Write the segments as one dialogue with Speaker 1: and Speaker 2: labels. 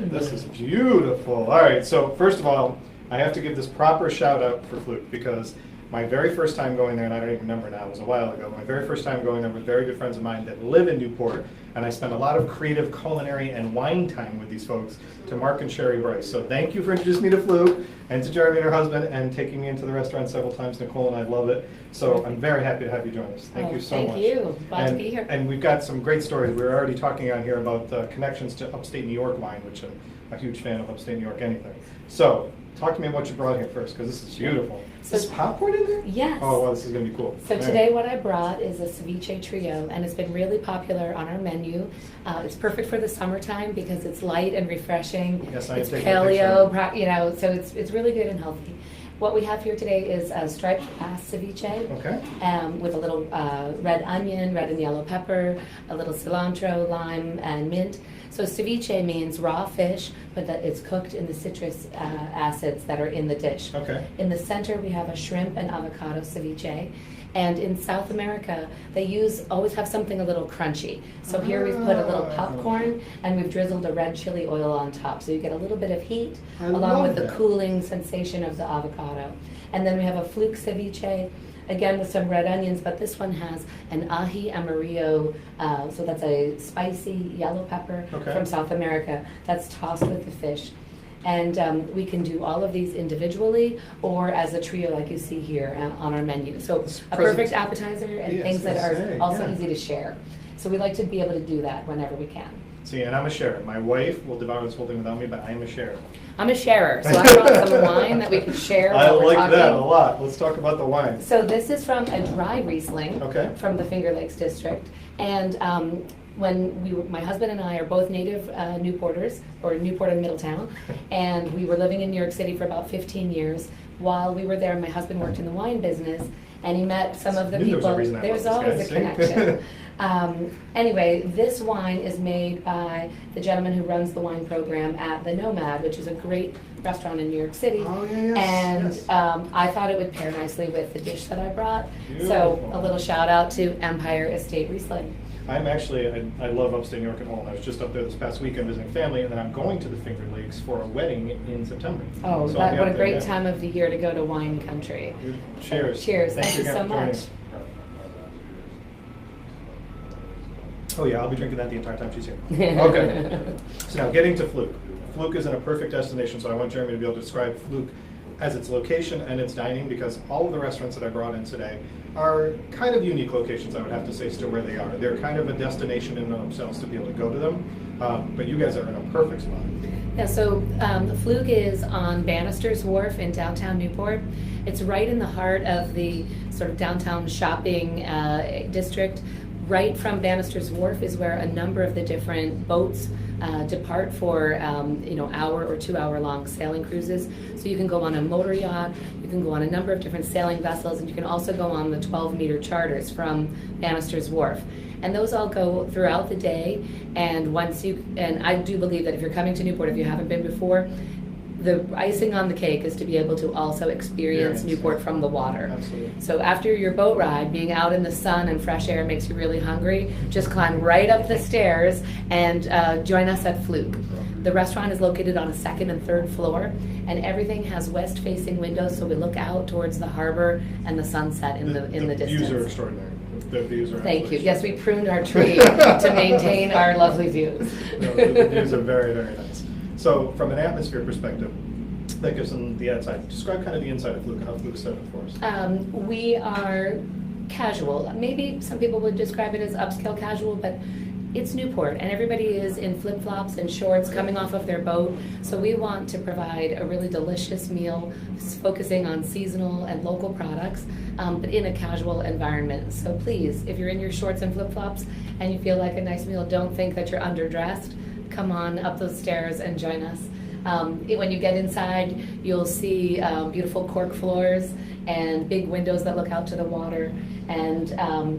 Speaker 1: This is beautiful. All right, so first of all, I have to give this proper shout out for Fluke because my very first time going there, and I don't even remember now, it was a while ago, my very first time going there with very good friends of mine that live in Newport, and I spent a lot of creative culinary and wine time with these folks, to Mark and Sherry Bryce. So thank you for introducing me to Fluke, and to Geremie and her husband, and taking me into the restaurant several times, Nicole, and I love it. So I'm very happy to have you join us. Thank you so much.
Speaker 2: Thank you. Glad to be here.
Speaker 1: And we've got some great stories. We were already talking on here about connections to upstate New York wine, which I'm a huge fan of upstate New York anything. So talk to me about what you brought here first, because this is beautiful.
Speaker 2: So,
Speaker 1: is popcorn in there?
Speaker 2: Yes.
Speaker 1: Oh, well, this is going to be cool.
Speaker 2: So today what I brought is a Ceviche Trio, and it's been really popular on our menu. It's perfect for the summertime because it's light and refreshing.
Speaker 1: Yes, I
Speaker 2: it's
Speaker 1: take
Speaker 2: paleo, so it's really good and healthy. What we have here today is a striped bass ceviche, with a little red onion, red and yellow pepper, a little cilantro, lime, and mint. So ceviche means raw fish, but that it's cooked in the citrus acids that are in the dish.
Speaker 1: Okay.
Speaker 2: In the center, we have a shrimp and avocado ceviche. And in South America, they always have something a little crunchy. So here we've put a little popcorn, and we've drizzled a red chili oil on top. So you get a little bit of heat, along with the cooling sensation of the avocado. And then we have a Fluke ceviche, again with some red onions, but this one has an ají amarillo, so that's a spicy yellow pepper from South America that's tossed with the fish. And we can do all of these individually or as a trio like you see here on our menu. So a perfect appetizer and things that are also easy to share. So we like to be able to do that whenever we can.
Speaker 1: See, and I'm a sharer. My wife will devour this whole thing without me, but I'm a sharer.
Speaker 2: I'm a sharer, so I brought some wine that we can share while we're talking.
Speaker 1: I like that a lot. Let's talk about the wine.
Speaker 2: So this is from a dry Riesling from the Finger Lakes district. And when my husband and I are both native Newporters, or Newport and Middletown, and we were living in New York City for about 15 years. While we were there, my husband worked in the wine business, and he met some of the people. There's always a connection. Anyway, this wine is made by the gentleman who runs the wine program at the Nomad, which is a great restaurant in New York City. I thought it would pair nicely with the dish that I brought. Beautiful. So a little shout out to Empire Estate Riesling.
Speaker 1: I love upstate New York at home. I was just up there this past weekend visiting family, and then I'm going to the Finger Lakes for a wedding in September.
Speaker 2: Oh, so what a great time of the year to go to wine country.
Speaker 1: Cheers.
Speaker 2: Cheers. Thank you so much.
Speaker 1: Oh yeah, I'll be drinking that the entire time she's here. Okay. So now getting to Fluke. Fluke is in a perfect destination, so I want Geremie to be able to describe Fluke as its location and its dining, because all of the restaurants that I brought in today are kind of unique locations, I would have to say, still where they are. They're kind of a destination in themselves to be able to go to them, but you guys are in a perfect spot.
Speaker 2: Yeah, so Fluke is on Bannister's Wharf in downtown Newport. It's right in the heart of the sort of downtown shopping district. Right from Bannister's Wharf is where a number of the different boats depart for hour or 2 hour long sailing cruises. So you can go on a motor yacht, you can go on a number of different sailing vessels, and you can also go on the 12-meter charters from Bannister's Wharf. And those all go throughout the day. And I do believe that if you're coming to Newport, if you haven't been before, the icing on the cake is to be able to also experience Newport from the water.
Speaker 1: Absolutely.
Speaker 2: So after your boat ride, being out in the sun and fresh air makes you really hungry, just climb right up the stairs and join us at Fluke. The restaurant is located on a second and third floor, and everything has west-facing windows, so we look out towards the harbor and the sunset in the distance.
Speaker 1: The views are extraordinary. The views are
Speaker 2: Thank you. Yes, we pruned our tree to maintain our lovely views.
Speaker 1: No, the views are very, very nice. So from an atmosphere perspective, that gives them the outside. Describe kind of the inside of Fluke and how Fluke's set up for us.
Speaker 2: We are casual. Maybe some people would describe it as upscale casual, but it's Newport, and everybody is in flip-flops and shorts coming off of their boat. So we want to provide a really delicious meal, focusing on seasonal and local products, but in a casual environment. So please, if you're in your shorts and flip-flops and you feel like a nice meal, don't think that you're underdressed. Come on up those stairs and join us. When you get inside, you'll see beautiful cork floors and big windows that look out to the water, and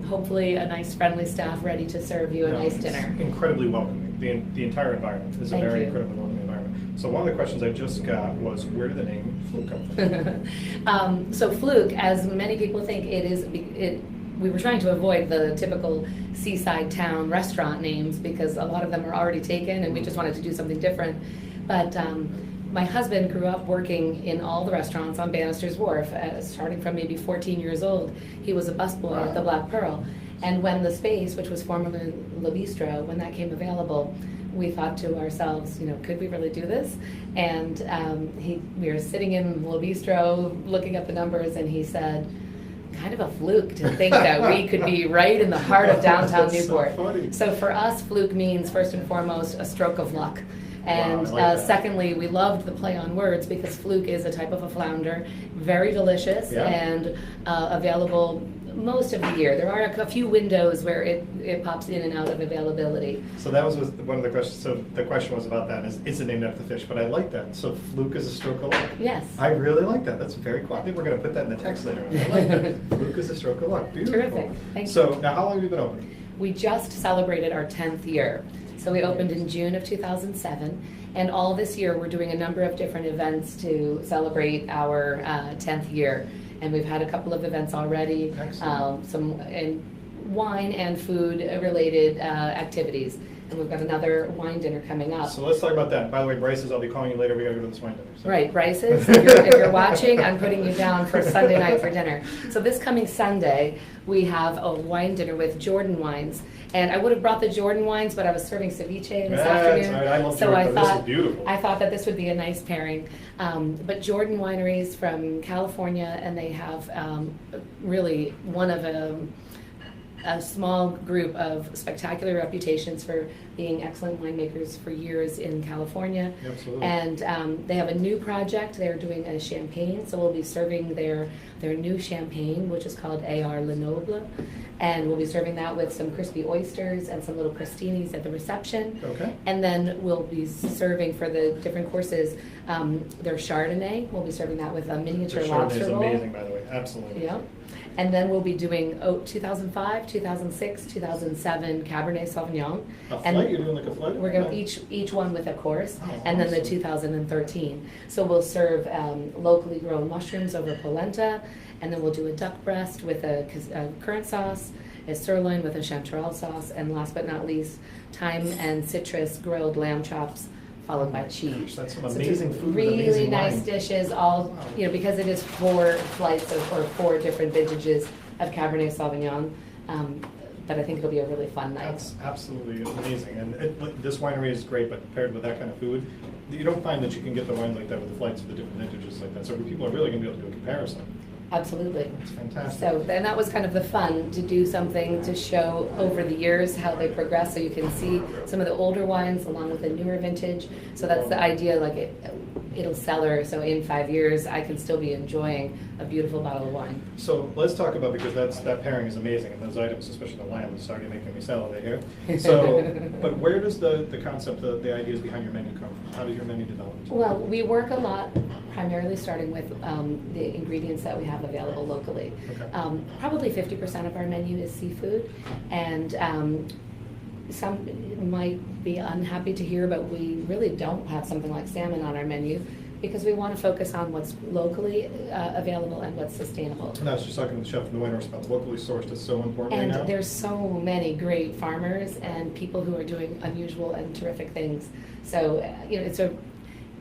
Speaker 2: hopefully a nice friendly staff ready to serve you a nice dinner.
Speaker 1: Incredibly welcoming. The entire environment is a very incredibly welcoming environment. So one of the questions I just got was, where did the name Fluke come from?
Speaker 2: So Fluke, as many people think, we were trying to avoid the typical seaside town restaurant names because a lot of them are already taken, and we just wanted to do something different. But my husband grew up working in all the restaurants on Bannister's Wharf, starting from maybe 14 years old. He was a busboy at the Black Pearl. And when the space, which was formerly Le Bistro, when that came available, we thought to ourselves, could we really do this? And we were sitting in Le Bistro looking at the numbers, and he said, kind of a fluke to think that we could be right in the heart of downtown Newport. So for us, fluke means first and foremost a stroke of luck. And secondly, we loved the play on words because fluke is a type of a flounder, very delicious and available most of the year. There are a few windows where it pops in and out of availability.
Speaker 1: So that was one of the questions. So the question was about that. Is it named after the fish? But I like that. So fluke is a stroke of luck.
Speaker 2: Yes.
Speaker 1: I really like that. That's very cool. I think we're going to put that in the text later on. I like that. Fluke is a stroke of luck. Beautiful.
Speaker 2: Terrific. Thank you.
Speaker 1: So now how long have you been open?
Speaker 2: We just celebrated our 10th year. So we opened in June of 2007, and all this year we're doing a number of different events to celebrate our 10th year. And we've had a couple of events already, some wine and food related activities. And we've got another wine dinner coming up.
Speaker 1: So let's talk about that. By the way, Bryce's, I'll be calling you later. We got to go to this wine dinner. So.
Speaker 2: Right, Bryce's, if you're watching, I'm putting you down for Sunday night for dinner. So this coming Sunday, we have a wine dinner with Jordan Wines. And I would have brought the Jordan wines, but I was serving ceviche this afternoon.
Speaker 1: Right. I love
Speaker 2: so
Speaker 1: Jordan, this is beautiful.
Speaker 2: I thought that this would be a nice pairing. But Jordan Wineries from California, and they have really one of a small group of spectacular reputations for being excellent winemakers for years in California.
Speaker 1: Absolutely.
Speaker 2: And they have a new project. They're doing a champagne, so we'll be serving their new champagne, which is called A.R. Lenoble. And we'll be serving that with some crispy oysters and some little crostinis at the reception.
Speaker 1: Okay.
Speaker 2: And then we'll be serving for the different courses their Chardonnay. We'll be serving that with a miniature lobster roll.
Speaker 1: Chardonnay is amazing, by the way. Absolutely.
Speaker 2: Yeah. And then we'll be doing 2005, 2006, 2007 Cabernet Sauvignon.
Speaker 1: A
Speaker 2: and
Speaker 1: flight? You're doing like a flight?
Speaker 2: We're going each one with a course, and then the
Speaker 1: awesome.
Speaker 2: 2013. So we'll serve locally grown mushrooms over polenta, and then we'll do a duck breast with a currant sauce, a sirloin with a chanterelle sauce, and last but not least, thyme and citrus grilled lamb chops, followed by cheese.
Speaker 1: That's some amazing food.
Speaker 2: Really
Speaker 1: amazing
Speaker 2: nice
Speaker 1: wine.
Speaker 2: dishes, all because it is 4 flights or 4 different vintages of Cabernet Sauvignon. But I think it'll be a really fun night.
Speaker 1: That's absolutely amazing. And this winery is great, but paired with that kind of food, you don't find that you can get the wine like that with the flights of the different vintages like that. So people are really going to be able to do a comparison.
Speaker 2: Absolutely.
Speaker 1: It's fantastic.
Speaker 2: So, and that was kind of the fun, to do something to show over the years how they progress, so you can see some of the older wines along with the newer vintage. So that's the idea, like it'll cellar, so in 5 years I can still be enjoying a beautiful bottle of wine.
Speaker 1: So let's talk about, because that pairing is amazing, and those items, especially the lamb, is already making me salivate here. So, but where does the concept, the ideas behind your menu come from? How does your menu develop?
Speaker 2: Well, we work a lot, primarily starting with the ingredients that we have available locally.
Speaker 1: Okay.
Speaker 2: Probably 50% of our menu is seafood, and some might be unhappy to hear, but we really don't have something like salmon on our menu because we want to focus on what's locally available and what's sustainable.
Speaker 1: And I was just talking to the chef from the winery about locally sourced. It's so important
Speaker 2: And
Speaker 1: right now.
Speaker 2: there's so many great farmers and people who are doing unusual and terrific things. So,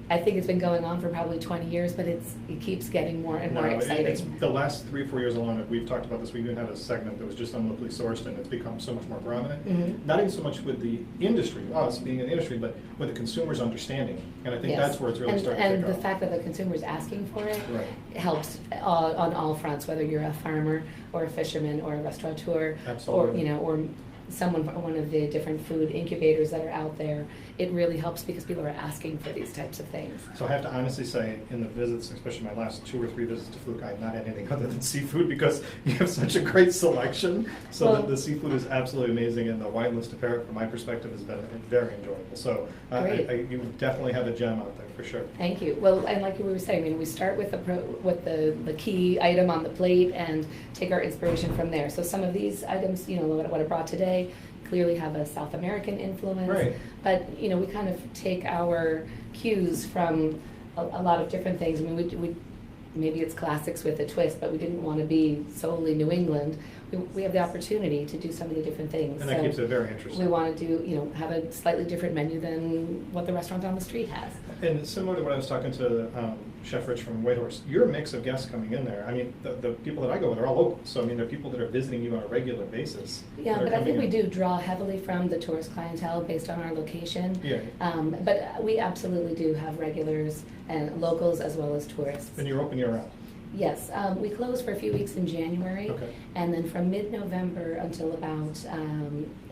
Speaker 2: I think it's been going on for probably 20 years, but it keeps getting more and more exciting.
Speaker 1: It's the last 3 or 4 years alone. We've talked about this. We even had a segment that was just on locally sourced, and it's become so much more prominent.
Speaker 2: Mm-hmm.
Speaker 1: Not even so much with the industry, us being in the industry, but with the consumers' understanding. And I think that's where it's really starting to
Speaker 2: And
Speaker 1: take
Speaker 2: the
Speaker 1: off.
Speaker 2: fact that the consumer's asking for it
Speaker 1: Right.
Speaker 2: helps on all fronts, whether you're a farmer or a fisherman or a restaurateur,
Speaker 1: Absolutely.
Speaker 2: or someone from one of the different food incubators that are out there. It really helps because people are asking for these types of things.
Speaker 1: So I have to honestly say, in the visits, especially my last 2 or 3 visits to Fluke, I have not had anything other than seafood because you have such a great selection. So
Speaker 2: Well,
Speaker 1: the seafood is absolutely amazing, and the wine list to pair it, from my perspective, has been very enjoyable. So you definitely have a gem out there for sure.
Speaker 2: Thank you. Well, and like we were saying, we start with the key item on the plate and take our inspiration from there. So some of these items, what I brought today, clearly have a South American influence.
Speaker 1: Right.
Speaker 2: But we kind of take our cues from a lot of different things. I mean, we maybe it's classics with a twist, but we didn't want to be solely New England. we have the opportunity to do so many different things.
Speaker 1: And that
Speaker 2: So
Speaker 1: keeps it very interesting.
Speaker 2: we want to do, have a slightly different menu than what the restaurant down the street has.
Speaker 1: And similar to what I was talking to Chef Rich from Whitehorse, you're a mix of guests coming in there. I mean, the people that I go with are all local. So, I mean, they're people that are visiting you on a regular basis.
Speaker 2: Yeah,
Speaker 1: that are
Speaker 2: but I think
Speaker 1: coming
Speaker 2: we
Speaker 1: in.
Speaker 2: do draw heavily from the tourist clientele based on our location.
Speaker 1: Yeah.
Speaker 2: But we absolutely do have regulars and locals as well as tourists.
Speaker 1: And you're open year-round.
Speaker 2: Yes, we close for a few weeks in January,
Speaker 1: Okay.
Speaker 2: and then from mid-November until about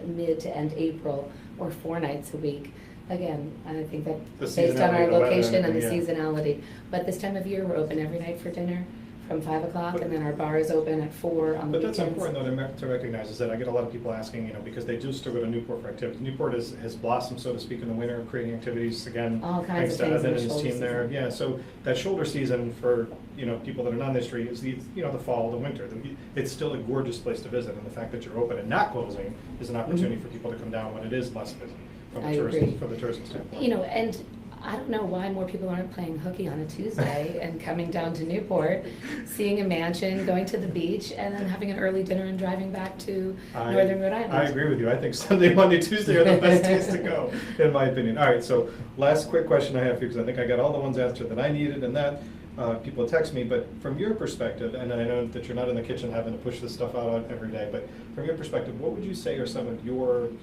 Speaker 2: mid to end April, or 4 nights a week. Again, I think that
Speaker 1: The
Speaker 2: based on
Speaker 1: seasonality
Speaker 2: our
Speaker 1: of the weather
Speaker 2: location and the
Speaker 1: yeah.
Speaker 2: seasonality. But this time of year, we're open every night for dinner from 5 o'clock, and then our bar is open at 4 on the
Speaker 1: But
Speaker 2: weekends.
Speaker 1: that's important though to recognize is that I get a lot of people asking, because they do still go to Newport for activities. Newport has blossomed, so to speak, in the winter, creating activities again.
Speaker 2: All kinds
Speaker 1: thanks
Speaker 2: of
Speaker 1: to
Speaker 2: things in
Speaker 1: Evan
Speaker 2: the
Speaker 1: and his
Speaker 2: shoulder
Speaker 1: team there.
Speaker 2: season.
Speaker 1: Yeah, so that shoulder season for people that are non-industry is the fall, the winter. It's still a gorgeous place to visit, and the fact that you're open and not closing is an opportunity for people to come down when it is less busy from
Speaker 2: I
Speaker 1: the
Speaker 2: agree.
Speaker 1: tourism standpoint.
Speaker 2: And I don't know why more people aren't playing hooky on a Tuesday and coming down to Newport, seeing a mansion, going to the beach, and then having an early dinner and driving back to Northern Rhode Island.
Speaker 1: I agree with you. I think Sunday, Monday, Tuesday are the best days to go, in my opinion. All right, so last quick question I have for you, because I think I got all the ones answered that I needed, and that people text me, but from your perspective, and I know that you're not in the kitchen having to push this stuff out every day, but from your perspective, what would you say are some of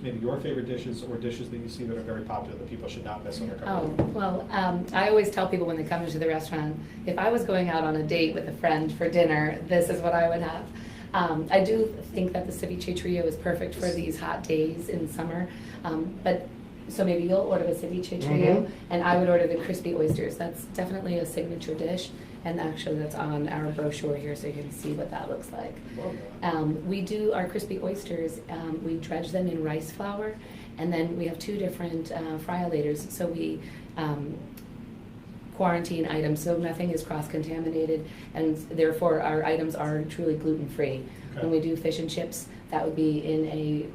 Speaker 1: maybe your favorite dishes or dishes that you see that are very popular that people should not miss when they're coming?
Speaker 2: Oh, well, I always tell people when they come into the restaurant, if I was going out on a date with a friend for dinner, this is what I would have. I do think that the Ceviche Trio is perfect for these hot days in summer, so maybe you'll order the Ceviche Trio, and I would order the crispy oysters. That's definitely a signature dish, and actually that's on our brochure here, so you can see what that looks like. We do our crispy oysters, we dredge them in rice flour, and then we have 2 different friolators, so we quarantine items, so nothing is cross-contaminated, and therefore our items are truly gluten-free.
Speaker 1: Okay.
Speaker 2: When we do fish and chips, that would be in a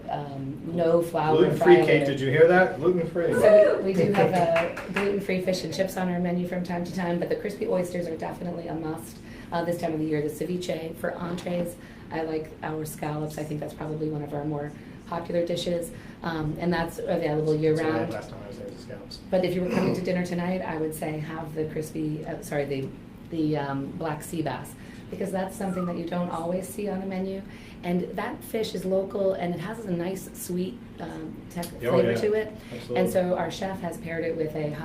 Speaker 2: no flour
Speaker 1: Gluten-free,
Speaker 2: friolator.
Speaker 1: Kate, did you hear that? Gluten-free.
Speaker 2: So we do have gluten-free fish and chips on our menu from time to time, but the crispy oysters are definitely a must this time of the year. The ceviche for entrees, I like our scallops. I think that's probably one of our more popular dishes, and that's available
Speaker 1: That's what I had
Speaker 2: year-round.
Speaker 1: last time I was there, the scallops.
Speaker 2: But if you were coming to dinner tonight, I would say have the the black sea bass, because that's something that you don't always see on a menu. And that fish is local, and it has a nice sweet flavor
Speaker 1: yeah.
Speaker 2: to it.
Speaker 1: Absolutely.
Speaker 2: And so our chef has paired it with a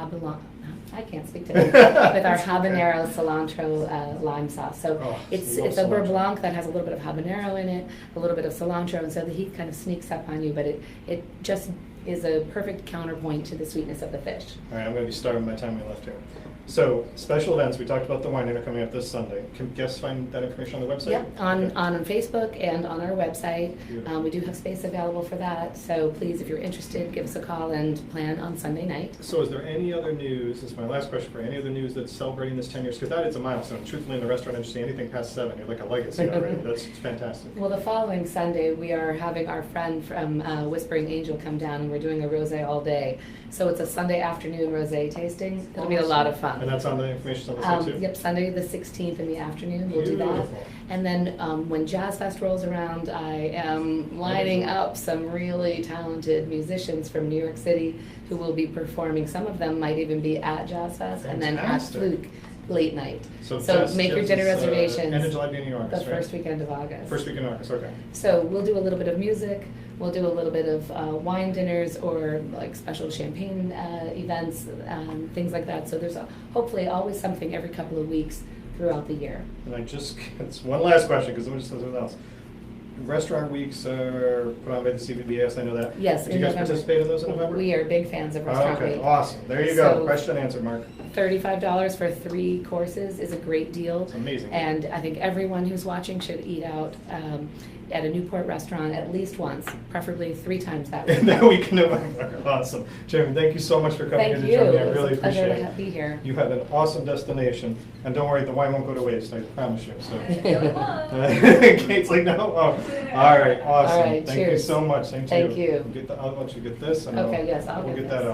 Speaker 2: I can't speak today, with our habanero cilantro lime sauce. So it's
Speaker 1: love
Speaker 2: a beurre
Speaker 1: cilantro.
Speaker 2: blanc that has a little bit of habanero in it, a little bit of cilantro, and so the heat kind of sneaks up on you, but it just is a perfect counterpoint to the sweetness of the fish.
Speaker 1: All right, I'm going to be starting my time we left here. So, special events, we talked about the wine dinner coming up this Sunday. Can guests find that information on the website?
Speaker 2: Yep,
Speaker 1: Okay.
Speaker 2: on Facebook and on our website.
Speaker 1: Beautiful.
Speaker 2: We do have space available for that, so please, if you're interested, give us a call and plan on Sunday night.
Speaker 1: So is there any other news, this is my last question, for any other news that's celebrating this 10 years? Because that is a milestone. Truthfully, in the restaurant industry, anything past 7, you're like a legacy already. That's fantastic.
Speaker 2: Well, the following Sunday, we are having our friend from Whispering Angel come down, and we're doing a rosé all day. So it's a Sunday afternoon rosé tasting. It'll be a lot of fun.
Speaker 1: And that's on the information on the site too?
Speaker 2: Yep, Sunday the 16th in the afternoon, we'll do that.
Speaker 1: Beautiful.
Speaker 2: And then when Jazz Fest rolls around, I am lining up some really talented musicians from New York City who will be performing. Some of them might even be at Jazz Fest and then at
Speaker 1: Fantastic.
Speaker 2: Fluke late night.
Speaker 1: So
Speaker 2: Make your dinner reservations.
Speaker 1: End of July, beginning of August,
Speaker 2: The
Speaker 1: right?
Speaker 2: first weekend of August.
Speaker 1: First week in August, okay.
Speaker 2: So we'll do a little bit of music, we'll do a little bit of wine dinners or like special champagne events, things like that. So there's hopefully always something every couple of weeks throughout the year.
Speaker 1: And it's one last question, because someone just said something else. Restaurant weeks are put on by the CVBS, I know that.
Speaker 2: Yes,
Speaker 1: Did
Speaker 2: in
Speaker 1: you guys
Speaker 2: November.
Speaker 1: participate in those in November?
Speaker 2: We are big fans of Restaurant
Speaker 1: Okay,
Speaker 2: Week.
Speaker 1: awesome. There you go.
Speaker 2: So-
Speaker 1: Question answered, Mark.
Speaker 2: $35 for 3 courses is a great deal.
Speaker 1: It's amazing.
Speaker 2: And I think everyone who's watching should eat out at a Newport restaurant at least once, preferably 3 times that week.
Speaker 1: In that week in November. Awesome. Jeremy, thank you so much for coming in
Speaker 2: Thank
Speaker 1: to
Speaker 2: you.
Speaker 1: join me. I
Speaker 2: It's
Speaker 1: really
Speaker 2: a pleasure
Speaker 1: appreciate
Speaker 2: to
Speaker 1: it.
Speaker 2: be here.
Speaker 1: You have an awesome destination. And don't worry, the wine won't go to waste, I promise you. So.
Speaker 3: Good luck.
Speaker 1: Kate's like, no? Oh. All right, awesome.
Speaker 2: All right,
Speaker 1: Thank you
Speaker 2: cheers.
Speaker 1: so much. Same to
Speaker 2: Thank you.
Speaker 1: I'll let you get this. And
Speaker 2: Okay, yes, I'll
Speaker 1: we'll
Speaker 2: get
Speaker 1: get that
Speaker 2: this.